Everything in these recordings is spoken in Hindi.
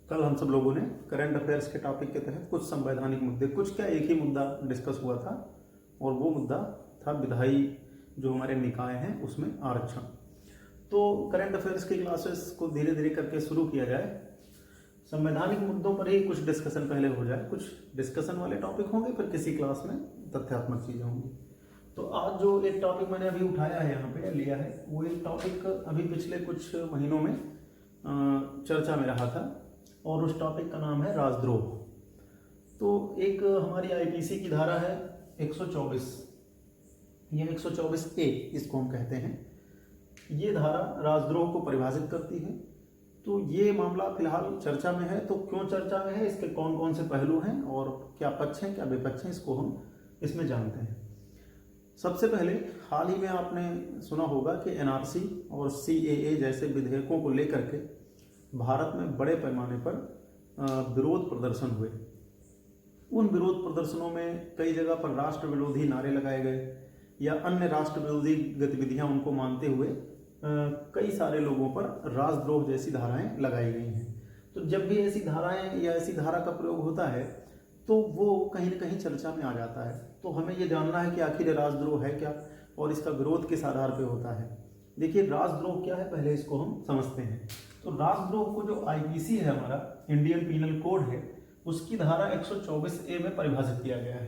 कल हम सब लोगों ने करंट अफेयर्स के टॉपिक के तहत कुछ संवैधानिक मुद्दे, कुछ क्या एक ही मुद्दा डिस्कस हुआ था, और वो मुद्दा था विधायी जो हमारे निकाय हैं उसमें आरक्षण। तो करंट अफेयर्स की क्लासेस को धीरे धीरे करके शुरू किया जाए, संवैधानिक मुद्दों पर ही कुछ डिस्कशन पहले हो जाए, कुछ डिस्कशन वाले टॉपिक होंगे, फिर किसी क्लास में तथ्यात्मक चीज़ें होंगी। तो आज जो एक टॉपिक मैंने अभी उठाया है, यहाँ पे लिया है, वो एक टॉपिक अभी पिछले कुछ महीनों में चर्चा में रहा था, और उस टॉपिक का नाम है राजद्रोह। तो एक हमारी आईपीसी की धारा है 124, ये 124A इसको हम कहते हैं। ये धारा राजद्रोह को परिभाषित करती है। तो ये मामला फिलहाल चर्चा में है। तो क्यों चर्चा में है, इसके कौन कौन से पहलू हैं और क्या पक्ष हैं क्या विपक्ष हैं, इसको हम इसमें जानते हैं। सबसे पहले हाल ही में आपने सुना होगा कि एनआरसी और CAA जैसे विधेयकों को लेकर के भारत में बड़े पैमाने पर विरोध प्रदर्शन हुए। उन विरोध प्रदर्शनों में कई जगह पर राष्ट्र विरोधी नारे लगाए गए या अन्य राष्ट्र विरोधी गतिविधियां उनको मानते हुए कई सारे लोगों पर राजद्रोह जैसी धाराएं लगाई गई हैं। तो जब भी ऐसी धाराएं या ऐसी धारा का प्रयोग होता है तो वो कहीं न कहीं चर्चा में आ जाता है। तो हमें ये जानना है कि आखिर राजद्रोह है क्या और इसका विरोध किस आधार पर होता है। देखिए, राजद्रोह क्या है, पहले इसको हम समझते हैं। तो राजद्रोह को जो आईपीसी है, हमारा इंडियन पीनल कोड है, उसकी धारा 124A में परिभाषित किया गया है।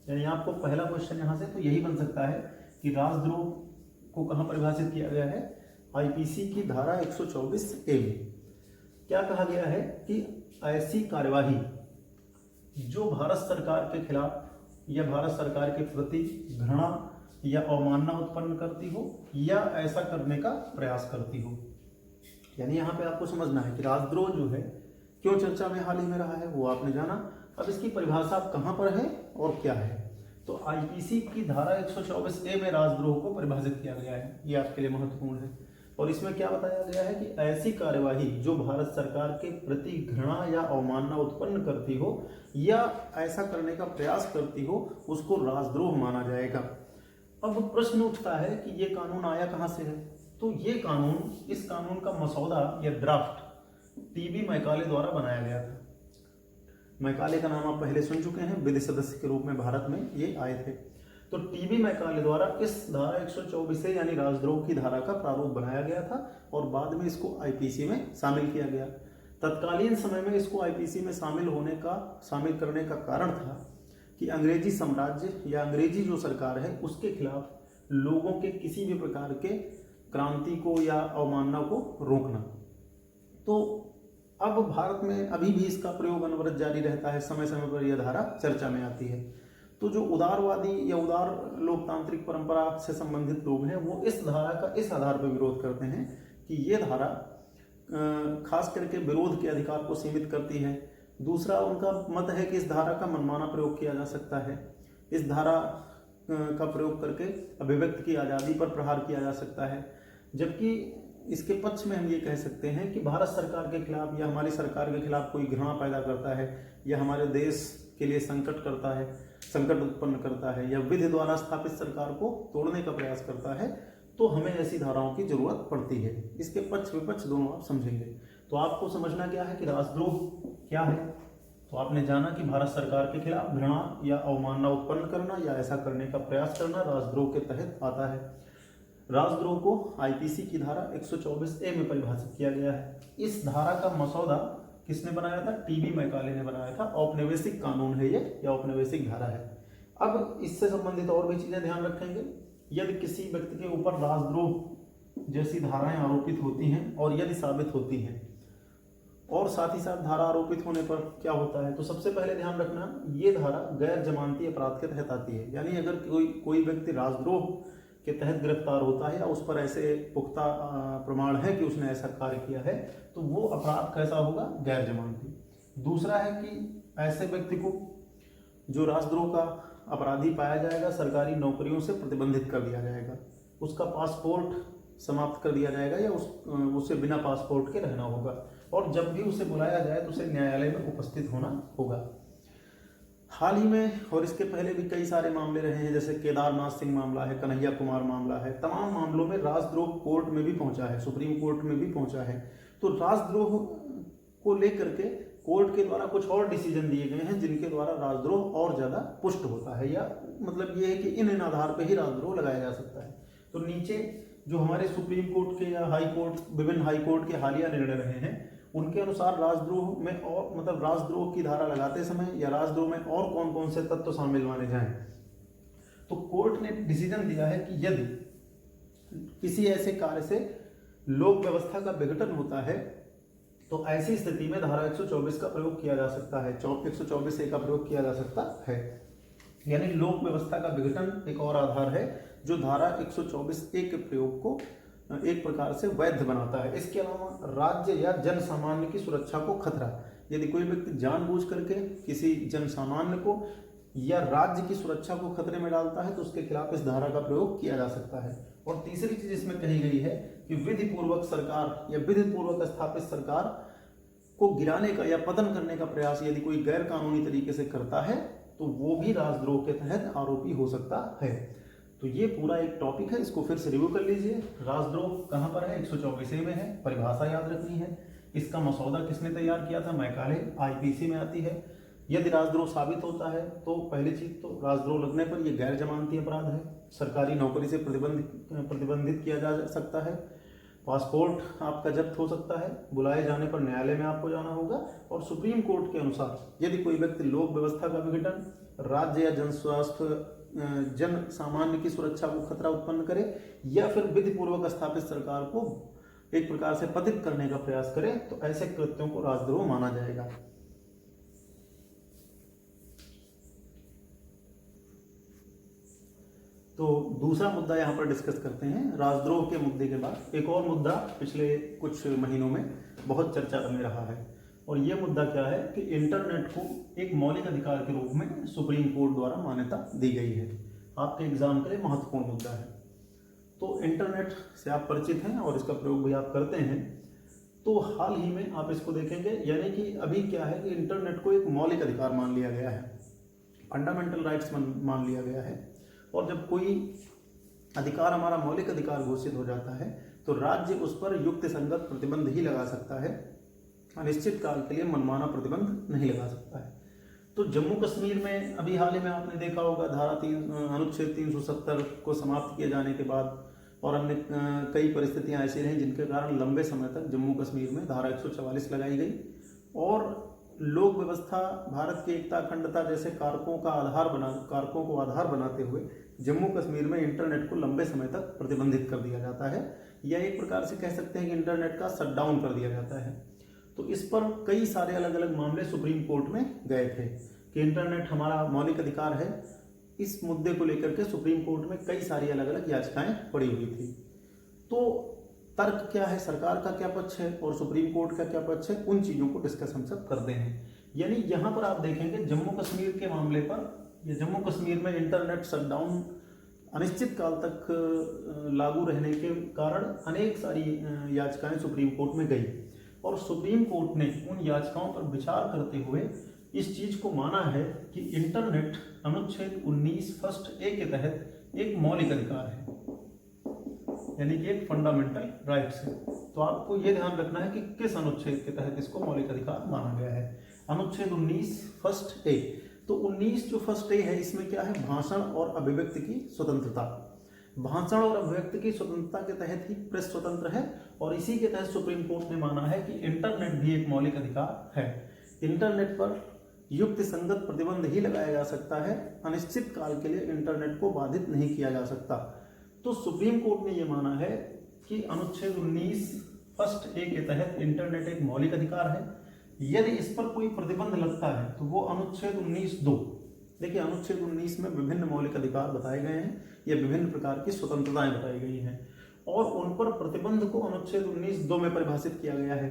यानी आपको पहला क्वेश्चन यहाँ से तो यही बन सकता है कि राजद्रोह को कहाँ परिभाषित किया गया है, आईपीसी की धारा 124A में। क्या कहा गया है कि ऐसी कार्यवाही जो भारत सरकार के खिलाफ या भारत सरकार के प्रति घृणा या अवमानना उत्पन्न करती हो या ऐसा करने का प्रयास करती हो। यानी यहाँ पे आपको समझना है कि राजद्रोह जो है क्यों चर्चा में हाल ही में रहा है, वो आपने जाना। अब इसकी परिभाषा कहाँ पर है और क्या है। तो आईपीसी की धारा 124A में राजद्रोह को परिभाषित किया गया है, ये आपके लिए महत्वपूर्ण है। और इसमें क्या बताया गया है कि ऐसी कार्यवाही जो भारत सरकार के प्रति घृणा या अवमानना उत्पन्न करती हो या ऐसा करने का प्रयास करती हो, उसको राजद्रोह माना जाएगा। अब प्रश्न उठता है कि ये कानून आया कहाँ से है। तो ये कानून, इस कानून का मसौदा या ड्राफ्ट टीबी मैकाले द्वारा बनाया गया था। मैकाले का नाम आप पहले सुन चुके हैं, विधि सदस्य के रूप में भारत में ये आए थे। तो टीबी मैकाले द्वारा इस धारा 124 यानी राजद्रोह की धारा का प्रारूप बनाया गया था और बाद में इसको आईपीसी में शामिल किया गया। तत्कालीन समय में इसको आईपीसी में शामिल करने का कारण था कि अंग्रेजी साम्राज्य या अंग्रेजी जो सरकार है उसके खिलाफ लोगों के किसी भी प्रकार के क्रांति को या अवमानना को रोकना। तो अब भारत में अभी भी इसका प्रयोग अनवरत जारी रहता है, समय समय पर यह धारा चर्चा में आती है। तो जो उदारवादी या उदार लोकतांत्रिक परंपरा से संबंधित लोग हैं वो इस धारा का इस आधार पर विरोध करते हैं कि ये धारा खास करके विरोध के अधिकार को सीमित करती है। दूसरा, उनका मत है कि इस धारा का मनमाना प्रयोग किया जा सकता है, इस धारा का प्रयोग करके अभिव्यक्ति की आज़ादी पर प्रहार किया जा सकता है। जबकि इसके पक्ष में हम ये कह सकते हैं कि भारत सरकार के खिलाफ या हमारी सरकार के खिलाफ कोई घृणा पैदा करता है या हमारे देश के लिए संकट उत्पन्न करता है या विधि द्वारा स्थापित सरकार को तोड़ने का प्रयास करता है, तो हमें ऐसी धाराओं की जरूरत पड़ती है। इसके पक्ष विपक्ष दोनों आप समझेंगे। तो आपको समझना क्या है कि राजद्रोह क्या है। तो आपने जाना कि भारत सरकार के खिलाफ घृणा या अवमानना उत्पन्न करना या ऐसा करने का प्रयास करना राजद्रोह के तहत आता है। राजद्रोह को आईपीसी की धारा 124A में परिभाषित किया गया है। इस धारा का मसौदा किसने बनाया था, टीबी मैकाले ने बनाया था। औपनिवेशिक कानून है ये या औपनिवेशिक धारा है। अब इससे संबंधित और भी चीजें ध्यान रखेंगे। यदि किसी व्यक्ति के ऊपर राजद्रोह जैसी धाराएं आरोपित होती हैं और यदि साबित होती हैं और साथ ही साथ धारा आरोपित होने पर क्या होता है, तो सबसे पहले ध्यान रखना ये धारा गैर जमानती अपराध के तहत आती है। यानी अगर कोई व्यक्ति राजद्रोह के तहत गिरफ्तार होता है या उस पर ऐसे पुख्ता प्रमाण है कि उसने ऐसा कार्य किया है, तो वो अपराध कैसा होगा, गैर जमानती। दूसरा है कि ऐसे व्यक्ति को जो राजद्रोह का अपराधी पाया जाएगा सरकारी नौकरियों से प्रतिबंधित कर दिया जाएगा, उसका पासपोर्ट समाप्त कर दिया जाएगा या उसे बिना पासपोर्ट के रहना होगा, और जब भी उसे बुलाया जाए तो उसे न्यायालय में उपस्थित होना होगा। हाल ही में और इसके पहले भी कई सारे मामले रहे हैं, जैसे केदारनाथ सिंह मामला है, कन्हैया कुमार मामला है। तमाम मामलों में राजद्रोह कोर्ट में भी पहुंचा है, सुप्रीम कोर्ट में भी पहुंचा है। तो राजद्रोह को लेकर के कोर्ट के द्वारा कुछ और डिसीजन दिए गए हैं जिनके द्वारा राजद्रोह और ज़्यादा पुष्ट होता है, या मतलब ये है कि इन आधार पर ही राजद्रोह लगाया जा सकता है। तो नीचे जो हमारे सुप्रीम कोर्ट के या हाई कोर्ट, विभिन्न हाई कोर्ट के हालिया निर्णय रहे हैं, उनके अनुसार राजद्रोह में और मतलब राजद्रोह की धारा लगाते समय या राजद्रोह में और कौन कौन से तत्व शामिल माने जाएं, तो कोर्ट ने डिसीजन दिया है कि यदि किसी ऐसे कार्य से लोक व्यवस्था का विघटन होता है तो ऐसी स्थिति में धारा 124 का प्रयोग किया जा सकता है, 124A का प्रयोग किया जा सकता है। यानी लोक व्यवस्था का विघटन एक और आधार है जो धारा 124A के प्रयोग को एक प्रकार से वैध बनाता है। इसके अलावा राज्य या जन सामान्य की सुरक्षा को खतरा, यदि कोई व्यक्ति जानबूझ करके किसी जन सामान्य को या राज्य की सुरक्षा को खतरे में डालता है तो उसके खिलाफ इस धारा का प्रयोग किया जा सकता है। और तीसरी चीज इसमें कही गई है कि विधि पूर्वक सरकार या विधि पूर्वक स्थापित सरकार को गिराने का या पतन करने का प्रयास यदि कोई गैर कानूनी तरीके से करता है तो वो भी राजद्रोह के तहत आरोपी हो सकता है। तो ये पूरा एक टॉपिक है, इसको फिर से रिव्यू कर लीजिए। राजद्रोह कहाँ पर है? 124A में है। परिभाषा याद रखनी है। इसका मसौदा किसने तैयार किया था? मैकाले, IPC में आती है। यदि राजद्रोह साबित होता है तो पहली चीज तो राजद्रोह लगने पर यह गैर जमानती अपराध है, सरकारी नौकरी से प्रतिबंधित किया जा सकता है, पासपोर्ट आपका जब्त हो सकता है, बुलाए जाने पर न्यायालय में आपको जाना होगा। और सुप्रीम कोर्ट के अनुसार यदि कोई व्यक्ति लोक व्यवस्था का विघटन, राज्य या जन स्वास्थ्य जन सामान्य की सुरक्षा को खतरा उत्पन्न करे या फिर विधि पूर्वक स्थापित सरकार को एक प्रकार से पतित करने का प्रयास करे तो ऐसे कृत्यों को राजद्रोह माना जाएगा। तो दूसरा मुद्दा यहाँ पर डिस्कस करते हैं। राजद्रोह के मुद्दे के बाद एक और मुद्दा पिछले कुछ महीनों में बहुत चर्चा में रहा है, और ये मुद्दा क्या है कि इंटरनेट को एक मौलिक अधिकार के रूप में सुप्रीम कोर्ट द्वारा मान्यता दी गई है। आपके एग्जाम के लिए महत्वपूर्ण मुद्दा है। तो इंटरनेट से आप परिचित हैं और इसका प्रयोग भी आप करते हैं। तो हाल ही में आप इसको देखेंगे, यानी कि अभी क्या है कि इंटरनेट को एक मौलिक अधिकार मान लिया गया है, फंडामेंटल राइट्स मान लिया गया है। और जब कोई अधिकार हमारा मौलिक अधिकार घोषित हो जाता है तो राज्य उस पर युक्त संगत प्रतिबंध ही लगा सकता है, अनिश्चित काल के लिए मनमाना प्रतिबंध नहीं लगा सकता है। तो जम्मू कश्मीर में अभी हाल ही में आपने देखा होगा अनुच्छेद 370 को समाप्त किए जाने के बाद और अन्य कई परिस्थितियां ऐसी रहीं जिनके कारण लंबे समय तक जम्मू कश्मीर में धारा 144 लगाई गई और लोक व्यवस्था, भारत की एकता अखंडता जैसे कारकों को आधार बनाते हुए जम्मू कश्मीर में इंटरनेट को लंबे समय तक प्रतिबंधित कर दिया जाता है, या एक प्रकार से कह सकते हैं कि इंटरनेट का शटडाउन कर दिया जाता है। तो इस पर कई सारे अलग अलग मामले सुप्रीम कोर्ट में गए थे कि इंटरनेट हमारा मौलिक अधिकार है। इस मुद्दे को लेकर के सुप्रीम कोर्ट में कई सारी अलग अलग याचिकाएं पड़ी हुई थी। तो तर्क क्या है, सरकार का क्या पक्ष है और सुप्रीम कोर्ट का क्या पक्ष है, उन चीजों को डिस्कस हम सब करते हैं। यानी यहाँ पर आप देखेंगे जम्मू कश्मीर के मामले पर, या जम्मू कश्मीर में इंटरनेट शटडाउन अनिश्चित काल तक लागू रहने के कारण अनेक सारी याचिकाएं सुप्रीम कोर्ट में गई और सुप्रीम कोर्ट ने उन याचिकाओं पर विचार करते हुए इस चीज को माना है कि इंटरनेट अनुच्छेद 19 फर्स्ट ए के तहत एक मौलिक अधिकार है, यानी कि एक फंडामेंटल राइट्स है। तो आपको ये ध्यान रखना है कि किस अनुच्छेद के तहत इसको मौलिक अधिकार माना गया है। अनुच्छेद 19 फर्स्ट ए। तो 19 जो फर्स्ट ए है इसमें क्या है, भाषण और अभिव्यक्ति की स्वतंत्रता। भाषण और अभिव्यक्ति की स्वतंत्रता के तहत ही प्रेस स्वतंत्र है और इसी के तहत सुप्रीम कोर्ट ने माना है कि इंटरनेट भी एक मौलिक अधिकार है। इंटरनेट पर युक्त संगत प्रतिबंध ही लगाया जा सकता है, अनिश्चित काल के लिए इंटरनेट को बाधित नहीं किया जा सकता। तो सुप्रीम कोर्ट ने यह माना है कि अनुच्छेद 19 फर्स्ट ए के तहत इंटरनेट एक मौलिक अधिकार है। यदि इस पर कोई प्रतिबंध लगता है तो वो अनुच्छेद 19(2). देखिए अनुच्छेद 19 में विभिन्न मौलिक अधिकार बताए गए हैं या विभिन्न प्रकार की स्वतंत्रताएं बताई गई हैं और उन पर प्रतिबंध को अनुच्छेद 19(2) में परिभाषित किया गया है।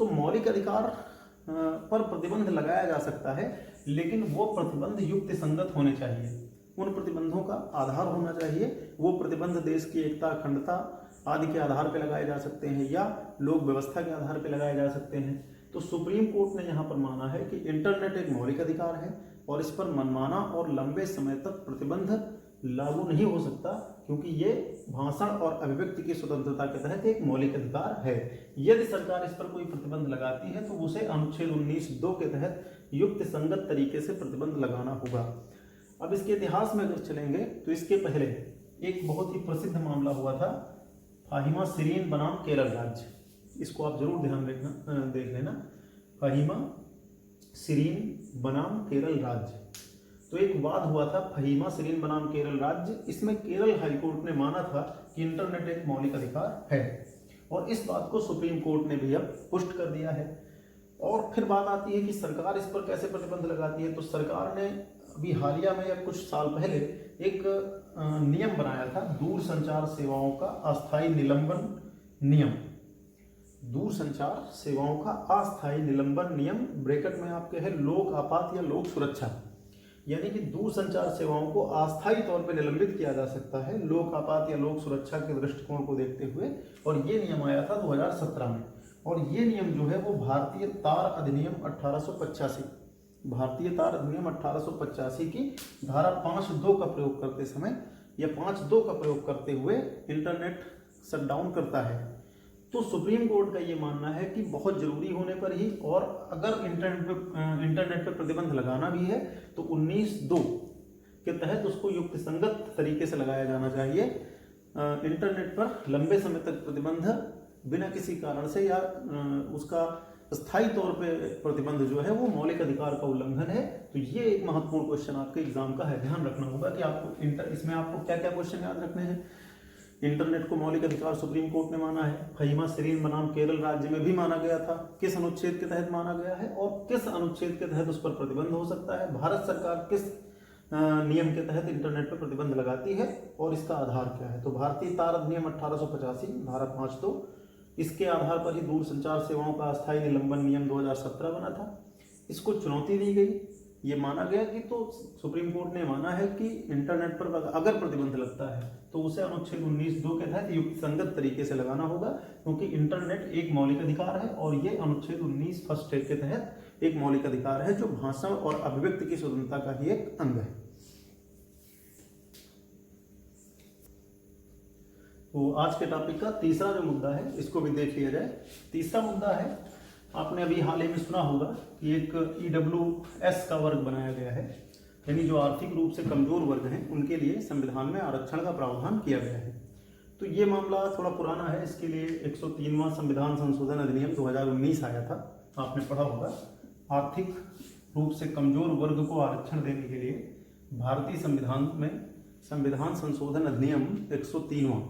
तो मौलिक अधिकार पर प्रतिबंध लगाया जा सकता है, लेकिन वो प्रतिबंध युक्त संगत होने चाहिए। उन प्रतिबंधों का आधार होना चाहिए। वो प्रतिबंध देश की एकता, अखंडता आदि के आधार पर लगाए जा सकते हैं या लोक व्यवस्था के आधार पर लगाए जा सकते हैं। तो सुप्रीम कोर्ट ने यहाँ पर माना है कि इंटरनेट एक मौलिक अधिकार है और इस पर मनमाना और लंबे समय तक प्रतिबंध लागू नहीं हो सकता, क्योंकि ये भाषण और अभिव्यक्ति की स्वतंत्रता के तहत एक मौलिक अधिकार है। यदि सरकार इस पर कोई प्रतिबंध लगाती है तो उसे अनुच्छेद 19(2) के तहत युक्त संगत तरीके से प्रतिबंध लगाना होगा। अब इसके इतिहास में अगर चलेंगे तो इसके पहले एक बहुत ही प्रसिद्ध मामला हुआ था, फाहिमा शिरीन बनाम केरल राज्य। इसको आप जरूर ध्यान देख लेना, फाहिमा शिरीन बनाम केरल राज्य। तो एक वाद हुआ था फाहिमा शिरीन बनाम केरल राज्य। इसमें केरल हाईकोर्ट ने माना था कि इंटरनेट एक मौलिक अधिकार है और इस बात को सुप्रीम कोर्ट ने भी अब पुष्ट कर दिया है। और फिर बात आती है कि सरकार इस पर कैसे प्रतिबंध लगाती है। तो सरकार ने अभी हालिया में या कुछ साल पहले एक नियम बनाया था, दूरसंचार सेवाओं का अस्थायी निलंबन नियम। दूरसंचार सेवाओं का अस्थायी निलंबन नियम, ब्रैकेट में आपके है लोक आपात या लोक सुरक्षा, यानी कि दूरसंचार सेवाओं को अस्थायी तौर पर निलंबित किया जा सकता है लोक आपात या लोक सुरक्षा के दृष्टिकोण को देखते हुए। और ये नियम आया था 2017 में। और ये नियम जो है वो भारतीय तार अधिनियम 1885, भारतीय तार अधिनियम 1885 की धारा 5(2) का प्रयोग करते समय या 5(2) का प्रयोग करते हुए इंटरनेट शटडाउन करता है। तो सुप्रीम कोर्ट का ये मानना है कि बहुत जरूरी होने पर ही, और अगर इंटरनेट पर प्रतिबंध लगाना भी है तो 19(2) के तहत उसको युक्त संगत तरीके से लगाया जाना चाहिए। इंटरनेट पर लंबे समय तक प्रतिबंध बिना किसी कारण से या उसका स्थायी तौर पे प्रतिबंध जो है वो मौलिक अधिकार का उल्लंघन है। तो ये एक महत्वपूर्ण क्वेश्चन आपके एग्जाम का है, ध्यान रखना होगा कि आपको इसमें आपको क्या क्या क्वेश्चन याद रखने हैं। इंटरनेट को मौलिक अधिकार सुप्रीम कोर्ट ने माना है, फाहिमा शिरीन बनाम केरल राज्य में भी माना गया था, किस अनुच्छेद के तहत माना गया है और किस अनुच्छेद के तहत उस पर प्रतिबंध हो सकता है, भारत सरकार किस नियम के तहत इंटरनेट पर प्रतिबंध लगाती है और इसका आधार क्या है। तो भारतीय तार अधिनियम 1885 धारा 5(2), इसके आधार पर ही दूरसंचार सेवाओं का अस्थायी निलंबन नियम 2017 बना था। इसको चुनौती दी गई, ये माना गया कि तो सुप्रीम कोर्ट ने माना है कि इंटरनेट पर अगर प्रतिबंध लगता है तो उसे अनुच्छेद 19(2) के तहत युक्त संगत तरीके से लगाना होगा, क्योंकि इंटरनेट एक मौलिक अधिकार है और ये अनुच्छेद 19 फर्स्ट के तहत एक मौलिक अधिकार है जो भाषण और अभिव्यक्ति की स्वतंत्रता का ही एक अंग है। तो आज के टॉपिक का तीसरा जो मुद्दा है इसको भी देख लिया जाए। तीसरा मुद्दा है, आपने अभी हाल ही में सुना होगा कि एक EWS का वर्ग बनाया गया है, यानी जो आर्थिक रूप से कमजोर वर्ग हैं उनके लिए संविधान में आरक्षण का प्रावधान किया गया है। तो ये मामला थोड़ा पुराना है, इसके लिए 103वां संविधान संशोधन अधिनियम 2019 आया था, आपने पढ़ा होगा। आर्थिक रूप से कमजोर वर्ग को आरक्षण देने के लिए भारतीय संविधान में संविधान संशोधन अधिनियम 103वां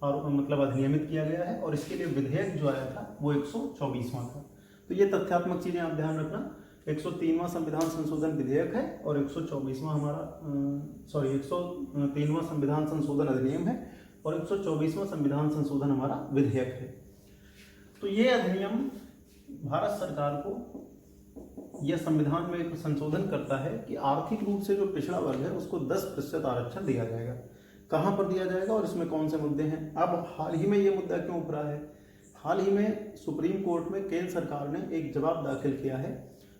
और मतलब अधिनियमित किया गया है और इसके लिए विधेयक जो आया था वो 124वां था। तो ये तथ्यात्मक चीजें आप ध्यान रखना, 103वां संविधान संशोधन विधेयक है और 124वां हमारा 103वां संविधान संशोधन अधिनियम है और 124वां संविधान संशोधन हमारा विधेयक है। तो ये अधिनियम भारत सरकार को यह संविधान में एक संशोधन करता है कि आर्थिक रूप से जो पिछड़ा वर्ग है उसको 10% आरक्षण दिया जाएगा। कहाँ पर दिया जाएगा और इसमें कौन से मुद्दे हैं। अब हाल ही में ये मुद्दा क्यों उभरा है, हाल ही में सुप्रीम कोर्ट में केंद्र सरकार ने एक जवाब दाखिल किया है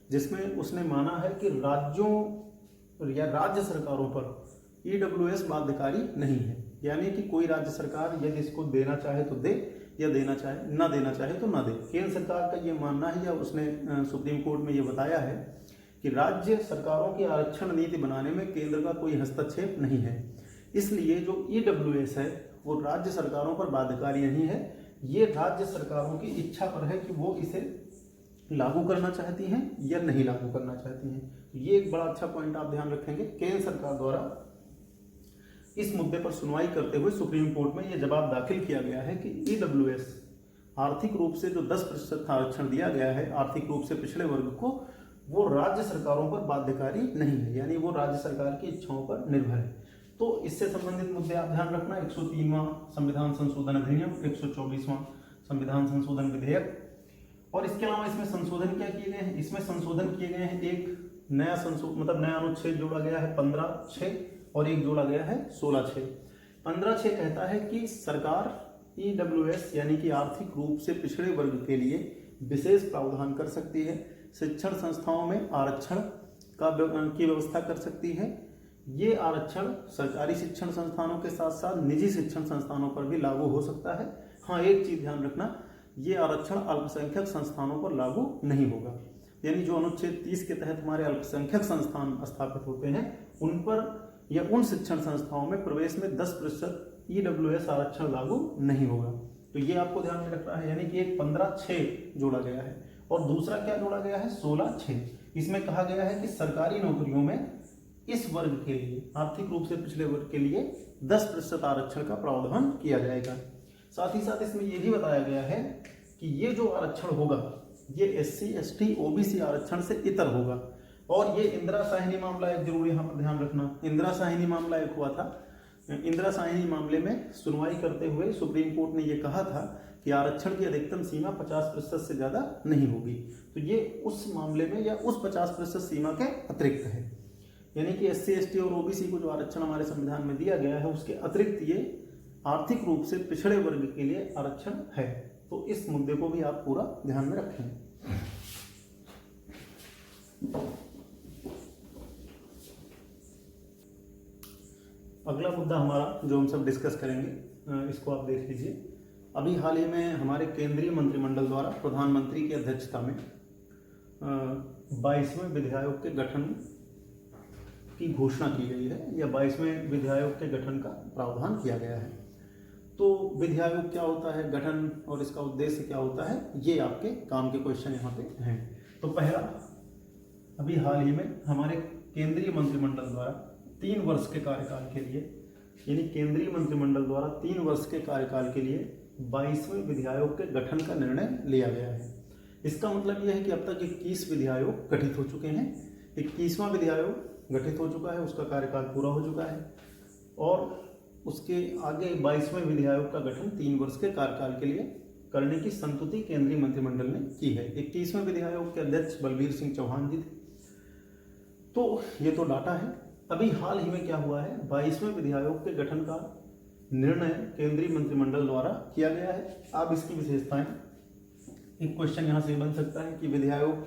जिसमें उसने माना है कि राज्यों या राज्य सरकारों पर EWS बाध्यकारी नहीं है, यानी कि कोई राज्य सरकार यदि इसको देना चाहे तो दे या देना चाहे ना देना चाहे तो ना दे। केंद्र सरकार का ये मानना है या उसने सुप्रीम कोर्ट में ये बताया है कि राज्य सरकारों की आरक्षण नीति बनाने में केंद्र का कोई हस्तक्षेप नहीं है, इसलिए जो EWS है वो राज्य सरकारों पर बाध्यकारी नहीं है। ये राज्य सरकारों की इच्छा पर है कि वो इसे लागू करना चाहती हैं या नहीं लागू करना चाहती हैं। ये एक बड़ा अच्छा पॉइंट आप ध्यान रखेंगे। केंद्र सरकार द्वारा इस मुद्दे पर सुनवाई करते हुए सुप्रीम कोर्ट में यह जवाब दाखिल किया गया है कि EWS आर्थिक रूप से जो 10% आरक्षण दिया गया है आर्थिक रूप से पिछड़े वर्ग को, वो राज्य सरकारों पर बाध्यकारी नहीं है, यानी वो राज्य सरकार की इच्छाओं पर निर्भर है। तो इससे संबंधित मुद्दे आप ध्यान रखना, 103वां संविधान संशोधन अधिनियम, 124वां संविधान संशोधन विधेयक। और इसके अलावा इसमें संशोधन क्या किए गए हैं, इसमें संशोधन किए गए हैं, एक नया नया अनुच्छेद जोड़ा गया है 15(6) और एक जोड़ा गया है 16(6). 15(6) कहता है कि सरकार EWS यानी कि आर्थिक रूप से पिछड़े वर्ग के लिए विशेष प्रावधान कर सकती है, शिक्षण संस्थाओं में आरक्षण की व्यवस्था कर सकती है, ये आरक्षण सरकारी शिक्षण संस्थानों के साथ साथ निजी शिक्षण संस्थानों पर भी लागू हो सकता है। हाँ, एक चीज ध्यान रखना, ये आरक्षण अल्पसंख्यक संस्थानों पर लागू नहीं होगा। यानी जो अनुच्छेद 30 के तहत हमारे अल्पसंख्यक संस्थान स्थापित होते हैं उन पर या उन शिक्षण संस्थाओं में प्रवेश में 10% EWS आरक्षण लागू नहीं होगा। तो ये आपको ध्यान में रखना है। यानी कि एक 15/6 जोड़ा गया है और दूसरा क्या जोड़ा गया है, 16/6। इसमें कहा गया है कि सरकारी नौकरियों में इस वर्ग के लिए, आर्थिक रूप से पिछड़े वर्ग के लिए 10% आरक्षण का प्रावधान किया जाएगा। साथ ही साथ इसमें यह भी बताया गया है कि ये जो आरक्षण होगा ये SC ST OBC आरक्षण से इतर होगा। और ये इंदिरा साहिनी मामला एक जरूरी यहाँ पर ध्यान रखना। इंदिरा साहिनी मामला एक हुआ था। इंदिरा साहिनी मामले में सुनवाई करते हुए सुप्रीम कोर्ट ने ये कहा था कि आरक्षण की अधिकतम सीमा 50% से ज्यादा नहीं होगी। तो ये उस मामले में या उस 50% सीमा के अतिरिक्त है। यानी कि SC ST और OBC को जो आरक्षण हमारे संविधान में दिया गया है उसके अतिरिक्त ये आर्थिक रूप से पिछड़े वर्ग के लिए आरक्षण है। तो इस मुद्दे को भी आप पूरा ध्यान में रखें। अगला मुद्दा हमारा जो हम सब डिस्कस करेंगे, इसको आप देख लीजिए। अभी हाल ही में हमारे केंद्रीय मंत्रिमंडल द्वारा प्रधानमंत्री की अध्यक्षता में 22वें विधि आयोग के गठन की घोषणा की गई है या 22वें विधि आयोग के गठन का प्रावधान किया गया है। तो विधि आयोग क्या होता है, गठन और इसका उद्देश्य क्या होता है, ये आपके काम के क्वेश्चन यहाँ पे हैं। तो पहला, अभी हाल ही में हमारे केंद्रीय मंत्रिमंडल द्वारा 3 वर्ष के कार्यकाल के लिए, यानी केंद्रीय मंत्रिमंडल द्वारा 3 वर्ष के कार्यकाल के लिए 22वें विधि आयोग के गठन का निर्णय लिया गया है। इसका मतलब यह है कि अब तक 21 विधि आयोग गठित हो चुके हैं। 21वां विधि आयोग गठित हो चुका है, उसका कार्यकाल पूरा हो चुका है और उसके आगे 22वें विधि आयोग का गठन 3 वर्ष के कार्यकाल के लिए करने की संस्तुति केंद्रीय मंत्रिमंडल ने की है। 21वें विधि आयोग के अध्यक्ष बलबीर सिंह चौहान जी थे। तो ये तो डाटा है। अभी हाल ही में क्या हुआ है, 22वें विधि आयोग के गठन का निर्णय केंद्रीय मंत्रिमंडल द्वारा किया गया है। अब इसकी विशेषताएं, एक क्वेश्चन यहाँ से बन सकता है कि विधि आयोग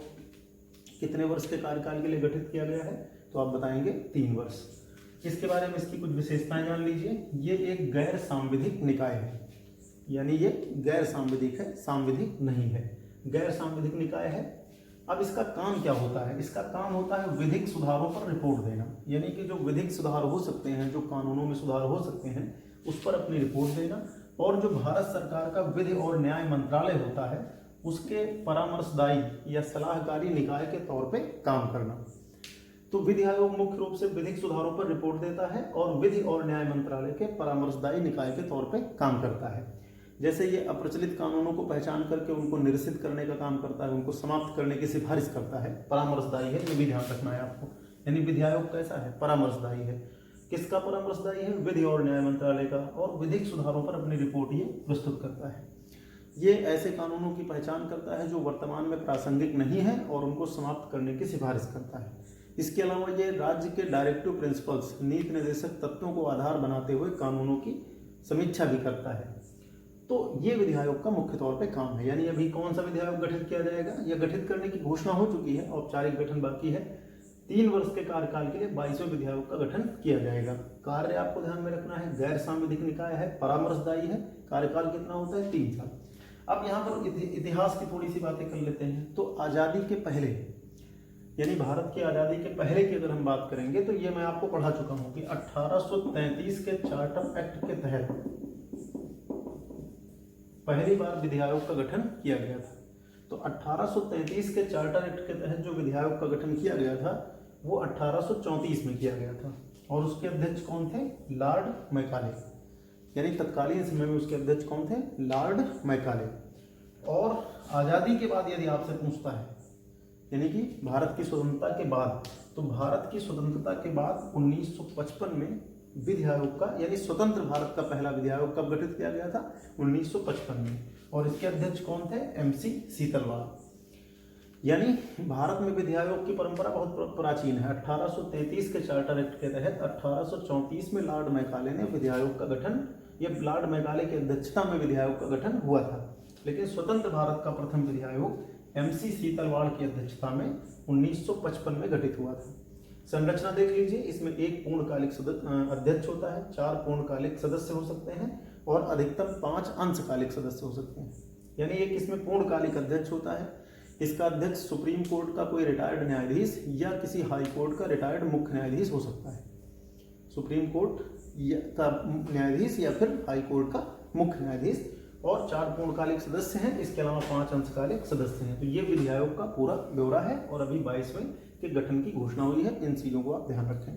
कितने वर्ष के कार्यकाल के लिए गठित किया गया है, तो आप बताएंगे 3 वर्ष। इसके बारे में इसकी कुछ विशेषताएं जान लीजिए। ये एक गैर सांविधिक निकाय है, यानी ये गैर सांविधिक है, सांविधिक नहीं है, गैर सांविधिक निकाय है। अब इसका काम क्या होता है, इसका काम होता है विधिक सुधारों पर रिपोर्ट देना। यानी कि जो विधिक सुधार हो सकते हैं, जो कानूनों में सुधार हो सकते हैं, उस पर अपनी रिपोर्ट देना। और जो भारत सरकार का विधि और न्याय मंत्रालय होता है उसके परामर्शदायी या सलाहकारी निकाय के तौर पे काम करना। तो विधि आयोग मुख्य रूप से विधिक सुधारों पर रिपोर्ट देता है और विधि और न्याय मंत्रालय के परामर्शदायी निकाय के तौर पे काम करता है। जैसे ये अप्रचलित कानूनों को पहचान करके उनको निरसित करने का काम करता है, उनको समाप्त करने की सिफारिश करता है, परामर्शदायी है, ये भी ध्यान रखना है आपको। यानी विधि आयोग कैसा है, परामर्शदायी है। किसका परामर्शदायी है, विधि और न्याय मंत्रालय का, और विधिक सुधारों पर अपनी रिपोर्ट ये प्रस्तुत करता है। ये ऐसे कानूनों की पहचान करता है जो वर्तमान में प्रासंगिक नहीं है और उनको समाप्त करने की सिफारिश करता है। इसके अलावा ये राज्य के डायरेक्टिव प्रिंसिपल्स, नीति निर्देशक तत्वों को आधार बनाते हुए कानूनों की समीक्षा भी करता है। तो ये विधि आयोग का मुख्य तौर पे काम है। यानी अभी कौन सा विधि आयोग गठित किया जाएगा, या गठित करने की घोषणा हो चुकी है, औपचारिक गठन बाकी है। 3 वर्ष के कार्यकाल के लिए 22वें विधि आयोग का गठन किया जाएगा। कार्य आपको ध्यान में रखना है, गैर सांविधिक निकाय है, परामर्शदायी है, कार्यकाल कितना होता है, 3 साल। अब यहाँ पर इतिहास की थोड़ी सी बातें कर लेते हैं। तो आज़ादी के पहले, यानी भारत की आज़ादी के पहले की अगर हम बात करेंगे तो ये मैं आपको पढ़ा चुका हूँ कि 1833 के चार्टर एक्ट के तहत पहली बार विधि आयोग का गठन किया गया था। तो 1833 के चार्टर एक्ट के तहत जो विधि आयोग का गठन किया गया था वो 1834 में किया गया था और उसके अध्यक्ष कौन थे, लॉर्ड मैकाले। यानी तत्कालीन समय में उसके अध्यक्ष कौन थे, लॉर्ड मैकाले। और आज़ादी के बाद यदि आपसे पूछता है, यानी कि भारत की स्वतंत्रता के बाद, तो भारत की स्वतंत्रता के बाद 1955 में विधि आयोग का, यानी स्वतंत्र भारत का पहला विधि आयोग कब गठित किया गया था, 1955 में। और इसके अध्यक्ष कौन थे, MC सीतलवाल। यानी भारत में विधि आयोग की परंपरा बहुत प्राचीन है। 1833 के चार्टर एक्ट के तहत 1834 में लॉर्ड मैकाले ने विधि आयोग का गठन, या लॉर्ड मैकाले की अध्यक्षता में विधि आयोग का गठन हुआ था। लेकिन स्वतंत्र भारत का प्रथम विधि आयोग MC सीतलवाल की अध्यक्षता में 1955 में गठित हुआ था। संरचना देख लीजिए, इसमें एक पूर्णकालिक अध्यक्ष होता है, 4 पूर्णकालिक सदस्य हो सकते हैं और अधिकतम 5 अंशकालिक सदस्य हो सकते हैं। यानी एक इसमें पूर्णकालिक अध्यक्ष होता है। इसका अध्यक्ष सुप्रीम कोर्ट का कोई रिटायर्ड न्यायाधीश या किसी हाई कोर्ट का रिटायर्ड मुख्य न्यायाधीश हो सकता है। सुप्रीम कोर्ट का न्यायाधीश या फिर हाई कोर्ट का मुख्य न्यायाधीश, और 4 पूर्णकालिक सदस्य हैं, इसके अलावा 5 अंशकालिक सदस्य हैं। तो ये विधि आयोग का पूरा ब्यौरा है और अभी 22वें के गठन की घोषणा हुई है। इन चीजों को आप ध्यान रखें।